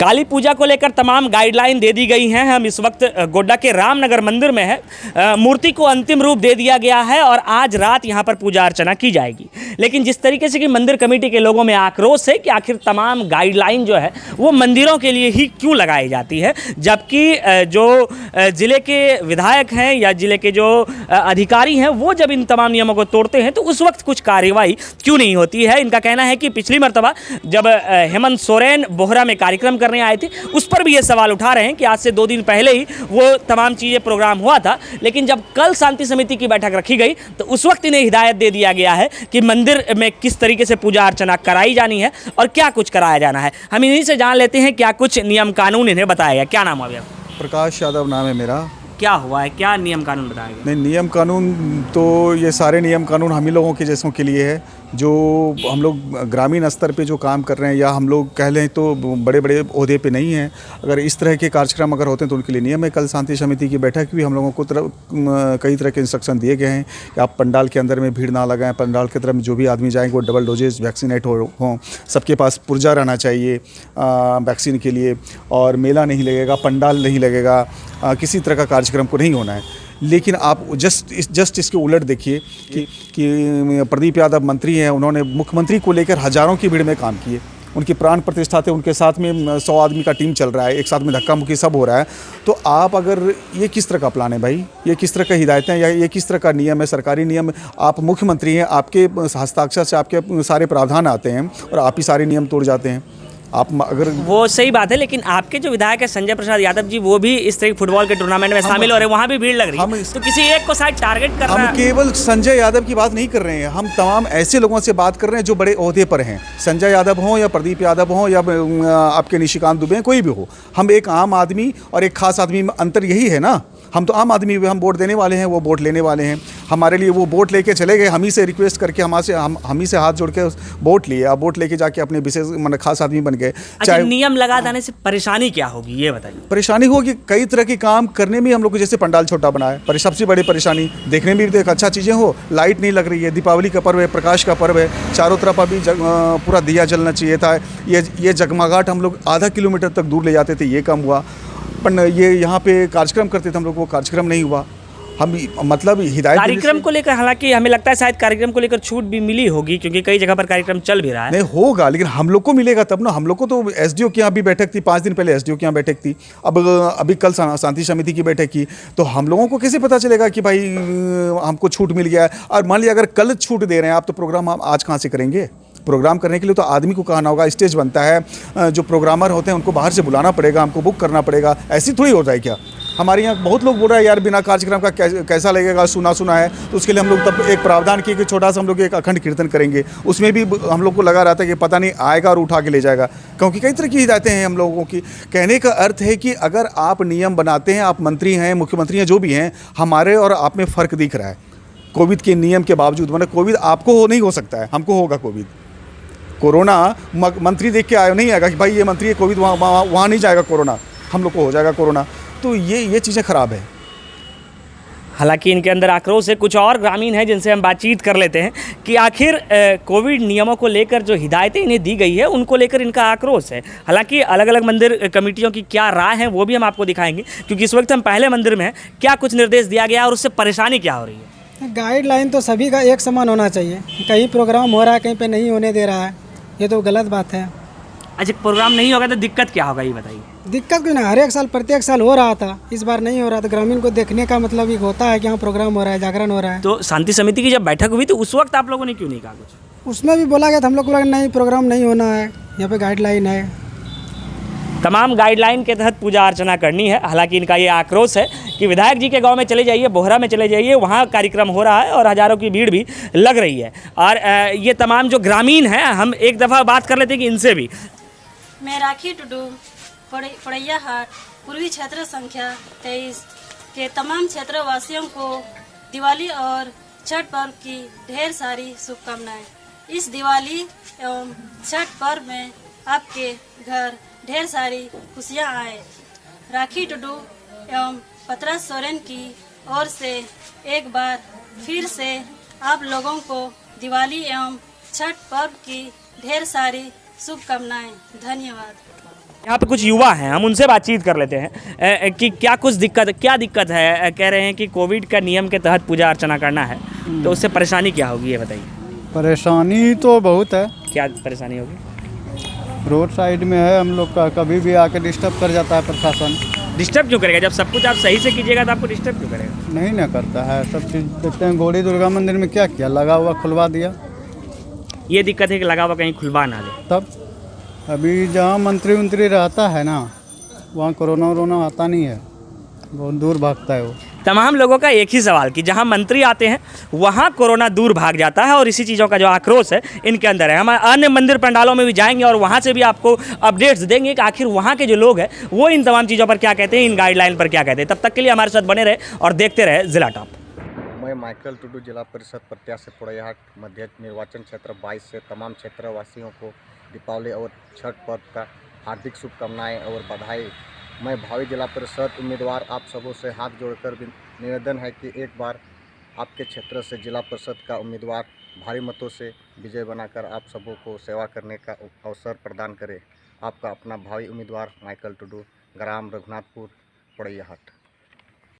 काली पूजा को लेकर तमाम गाइडलाइन दे दी गई हैं। हम इस वक्त गोड्डा के रामनगर मंदिर में हैं। मूर्ति को अंतिम रूप दे दिया गया है और आज रात यहां पर पूजा अर्चना की जाएगी। लेकिन जिस तरीके से कि मंदिर कमेटी के लोगों में आक्रोश है कि आखिर तमाम गाइडलाइन जो है वो मंदिरों के लिए ही क्यों लगाई जाती है, जबकि जो ज़िले के विधायक हैं या ज़िले के जो अधिकारी हैं वो जब इन तमाम नियमों को तोड़ते हैं तो उस वक्त कुछ कार्रवाई क्यों नहीं होती है। इनका कहना है कि पिछली मर्तबा जब हेमंत सोरेन बोहरा में कार्यक्रम करने आए थे उस पर भी ये सवाल उठा रहे हैं कि आज से 2 दिन पहले ही वो तमाम चीज़ें प्रोग्राम हुआ था, लेकिन जब कल शांति समिति की बैठक रखी गई तो उस वक्त इन्हें हिदायत दे दिया गया है कि मंदिर में किस तरीके से पूजा अर्चना कराई जानी है और क्या कुछ कराया जाना है। हम इन्हीं से जान लेते हैं क्या कुछ नियम कानून इन्हें बताया गया। क्या नाम है भैया? प्रकाश यादव नाम है मेरा। क्या हुआ है, क्या नियम कानून बताया गया? नहीं, नियम कानून तो ये सारे नियम कानून हम ही लोगों के जैसों के लिए है, जो हम लोग ग्रामीण स्तर पे जो काम कर रहे हैं या हम लोग कह लें तो बड़े बड़े ओहदे पे नहीं हैं। अगर इस तरह के कार्यक्रम अगर होते हैं तो उनके लिए नियम है। कल शांति समिति की बैठक भी हम लोगों को कई तरह के इंस्ट्रक्शन दिए गए हैं कि आप पंडाल के अंदर में भीड़ ना लगाएं, पंडाल की तरफ जो भी आदमी जाएंगे वो डबल डोजेज वैक्सीनेट हों, सबके पास पुर्जा रहना चाहिए वैक्सीन के लिए, और मेला नहीं लगेगा, पंडाल नहीं लगेगा, किसी तरह का कार्यक्रम को नहीं होना है। लेकिन आप जस्ट इसके उलट देखिए कि प्रदीप यादव मंत्री हैं, उन्होंने मुख्यमंत्री को लेकर हज़ारों की भीड़ में काम किए, उनकी प्राण प्रतिष्ठा थे, उनके साथ में 100 आदमी का टीम चल रहा है, एक साथ में धक्का मुक्की सब हो रहा है। तो आप अगर ये किस तरह का प्लान है भाई, ये किस तरह का हिदायतें या ये किस तरह का नियम है, सरकारी नियम? आप मुख्यमंत्री हैं, आपके हस्ताक्षर से आपके सारे प्रावधान आते हैं और आप ही सारे नियम तोड़ जाते हैं। आप अगर वो सही बात है, लेकिन आपके जो विधायक है संजय प्रसाद यादव जी, वो भी इस तरह फुटबॉल के टूर्नामेंट में शामिल हो रहे हैं, वहाँ भी भीड़ लग रही है, तो किसी एक को शायद टारगेट कर रहे हैं। हम केवल संजय यादव की बात नहीं कर रहे हैं, हम तमाम ऐसे लोगों से बात कर रहे हैं जो बड़े ओहदे पर हैं, संजय यादव हों या प्रदीप यादव हों या आपके निशिकांत दुबे, कोई भी हो। हम एक आम आदमी और एक खास आदमी में अंतर यही है ना। हम तो आम आदमी, हम वोट देने वाले हैं, वो वोट लेने वाले हैं। हमारे लिए वो वोट लेके चले गए, हम ही से रिक्वेस्ट करके हम ही से हाथ जोड़ के वोट लिए, अब वोट लेके जाके अपने विशेष मतलब खास आदमी बन गए। चाहे नियम लगा देने से परेशानी क्या होगी ये बताइए? परेशानी होगी कई तरह के काम करने में। हम लोग को जैसे पंडाल छोटा बनाए, पर सबसे बड़ी परेशानी देखने में भी देख अच्छा चीज़ें हो, लाइट नहीं लग रही है, दीपावली का पर्व है, प्रकाश का पर्व है, चारों तरफ अभी पूरा दिया जलना चाहिए था। ये जगमगाहट हम लोग आधा किलोमीटर तक दूर ले जाते थे, ये कम हुआ। पर ये यहाँ पे कार्यक्रम करते थे हम लोग, वो कार्यक्रम नहीं हुआ। हम मतलब हिदायत कार्यक्रम को लेकर, हालांकि हमें लगता है शायद कार्यक्रम को लेकर छूट भी मिली होगी क्योंकि कई जगह पर कार्यक्रम चल भी रहा है। नहीं होगा, लेकिन हम लोग को मिलेगा तब ना। हम लोग को तो एसडीओ के यहाँ भी बैठक थी, 5 दिन पहले एसडीओ के यहाँ बैठक थी, अभी कल शांति समिति की बैठक की, तो हम लोगों को कैसे पता चलेगा कि भाई हमको छूट मिल गया है? और मान लिया अगर कल छूट दे रहे हैं आप, तो प्रोग्राम हम आज कहाँ से करेंगे? प्रोग्राम करने के लिए तो आदमी को कहना होगा, स्टेज बनता है, जो प्रोग्रामर होते हैं उनको बाहर से बुलाना पड़ेगा, हमको बुक करना पड़ेगा। ऐसी थोड़ी होता है क्या? हमारे यहाँ बहुत लोग बोल रहे हैं यार बिना कार्यक्रम का कैसा लगेगा, सुना है। तो उसके लिए हम लोग तब एक प्रावधान किए कि छोटा सा हम लोग एक अखंड कीर्तन करेंगे। उसमें भी हम लोग को लगा रहता है कि पता नहीं आएगा और उठा के ले जाएगा, क्योंकि कई तरह की हिदायतें हैं हम लोगों की। कहने का अर्थ है कि अगर आप नियम बनाते हैं, आप मंत्री हैं, मुख्यमंत्री हैं, जो भी हैं, हमारे और आप में फ़र्क दिख रहा है। कोविड के नियम के बावजूद, मतलब कोविड आपको नहीं हो सकता है, हमको होगा कोविड। कोरोना मंत्री देख के आया नहीं आएगा कि भाई ये मंत्री है, कोविड वहाँ नहीं जाएगा, कोरोना हम लोग को हो जाएगा कोरोना। तो ये चीज़ें ख़राब है। हालांकि इनके अंदर आक्रोश है। कुछ और ग्रामीण हैं जिनसे हम बातचीत कर लेते हैं कि आखिर कोविड नियमों को लेकर जो हिदायतें इन्हें दी गई है उनको लेकर इनका आक्रोश है। हालांकि अलग अलग मंदिर कमेटियों की क्या राय है वो भी हम आपको दिखाएंगे, क्योंकि इस वक्त हम पहले मंदिर में हैं। क्या कुछ निर्देश दिया गया और उससे परेशानी क्या हो रही है? गाइडलाइन तो सभी का एक समान होना चाहिए। कहीं प्रोग्राम हो रहा है, कहीं पे नहीं होने दे रहा है, ये तो गलत बात है। अच्छा, प्रोग्राम नहीं होगा तो दिक्कत क्या होगा ये बताइए? दिक्कत क्यों ना, हर एक साल प्रत्येक साल हो रहा था, इस बार नहीं हो रहा। तो ग्रामीण को देखने का मतलब एक होता है कि यहाँ प्रोग्राम हो रहा है, जागरण हो रहा है। तो शांति समिति की जब बैठक हुई तो उस वक्त आप लोगों ने क्यों नहीं कहा कुछ? उसमें भी बोला गया था, हम लोग को लगा नहीं प्रोग्राम नहीं होना है, यहाँ पे गाइडलाइन है। तमाम गाइडलाइन के तहत पूजा अर्चना करनी है। हालांकि इनका ये आक्रोश है कि विधायक जी के गांव में चले जाइए, बोहरा में चले जाइए, वहाँ कार्यक्रम हो रहा है और हज़ारों की भीड़ भी लग रही है। और ये तमाम जो ग्रामीण हैं, हम एक दफ़ा बात कर लेते हैं कि इनसे भी। मैं राखी टुडू, पड़ैया हाट, पूर्वी क्षेत्र संख्या 23 के तमाम क्षेत्रवासियों को दिवाली और छठ पर्व की ढेर सारी शुभकामनाएं। इस दिवाली एवं छठ पर्व में आपके घर ढेर सारी खुशियां आए। राखी टुडू एवं पतरा सोरेन की ओर से एक बार फिर से आप लोगों को दिवाली एवं छठ पर्व की ढेर सारी शुभकामनाएं। धन्यवाद। यहाँ पे कुछ युवा हैं, हम उनसे बातचीत कर लेते हैं कि क्या दिक्कत है। कह रहे हैं कि कोविड का नियम के तहत पूजा अर्चना करना है, तो उससे परेशानी क्या होगी, ये बताइए। परेशानी तो बहुत है। क्या परेशानी होगी? रोड साइड में है, हम लोग का कभी भी आके डिस्टर्ब कर जाता है प्रशासन। डिस्टर्ब क्यों करेगा? जब सब कुछ आप सही से कीजिएगा तो आपको डिस्टर्ब क्यों करेगा? नहीं ना करता है, सब चीज़ देखते हैं। गौरी दुर्गा मंदिर में क्या किया, लगा हुआ खुलवा दिया। ये दिक्कत है कि लगा हुआ कहीं खुलवा ना दे। तब अभी जहाँ मंत्री उंत्री रहता है ना, वहाँ कोरोना वोरोना आता नहीं है, बहुत दूर भागता है वो। तमाम लोगों का एक ही सवाल कि जहां मंत्री आते हैं वहां कोरोना दूर भाग जाता है, और इसी चीज़ों का जो आक्रोश है इनके अंदर है। हम अन्य मंदिर पंडालों में भी जाएंगे और वहां से भी आपको अपडेट्स देंगे कि आखिर वहां के जो लोग हैं वो इन तमाम चीज़ों पर क्या कहते हैं, इन गाइडलाइन पर क्या कहते हैं। तब तक के लिए हमारे साथ बने रहे और देखते रहे जिला टॉप। मैं माइकल टुडू, जिला परिषद प्रत्याशी पोड़ैयाहाट मध्य निर्वाचन क्षेत्र 22 से तमाम क्षेत्रवासियों को दीपावली और छठ पर्व का हार्दिक शुभकामनाएं और बधाई। मैं भावी जिला परिषद उम्मीदवार आप सबों से हाथ जोड़कर निवेदन है कि एक बार आपके क्षेत्र से जिला परिषद का उम्मीदवार भारी मतों से विजय बनाकर आप सबों को सेवा करने का अवसर प्रदान करें। आपका अपना भावी उम्मीदवार माइकल टुडू, ग्राम रघुनाथपुर, पोड़ैयाहाट।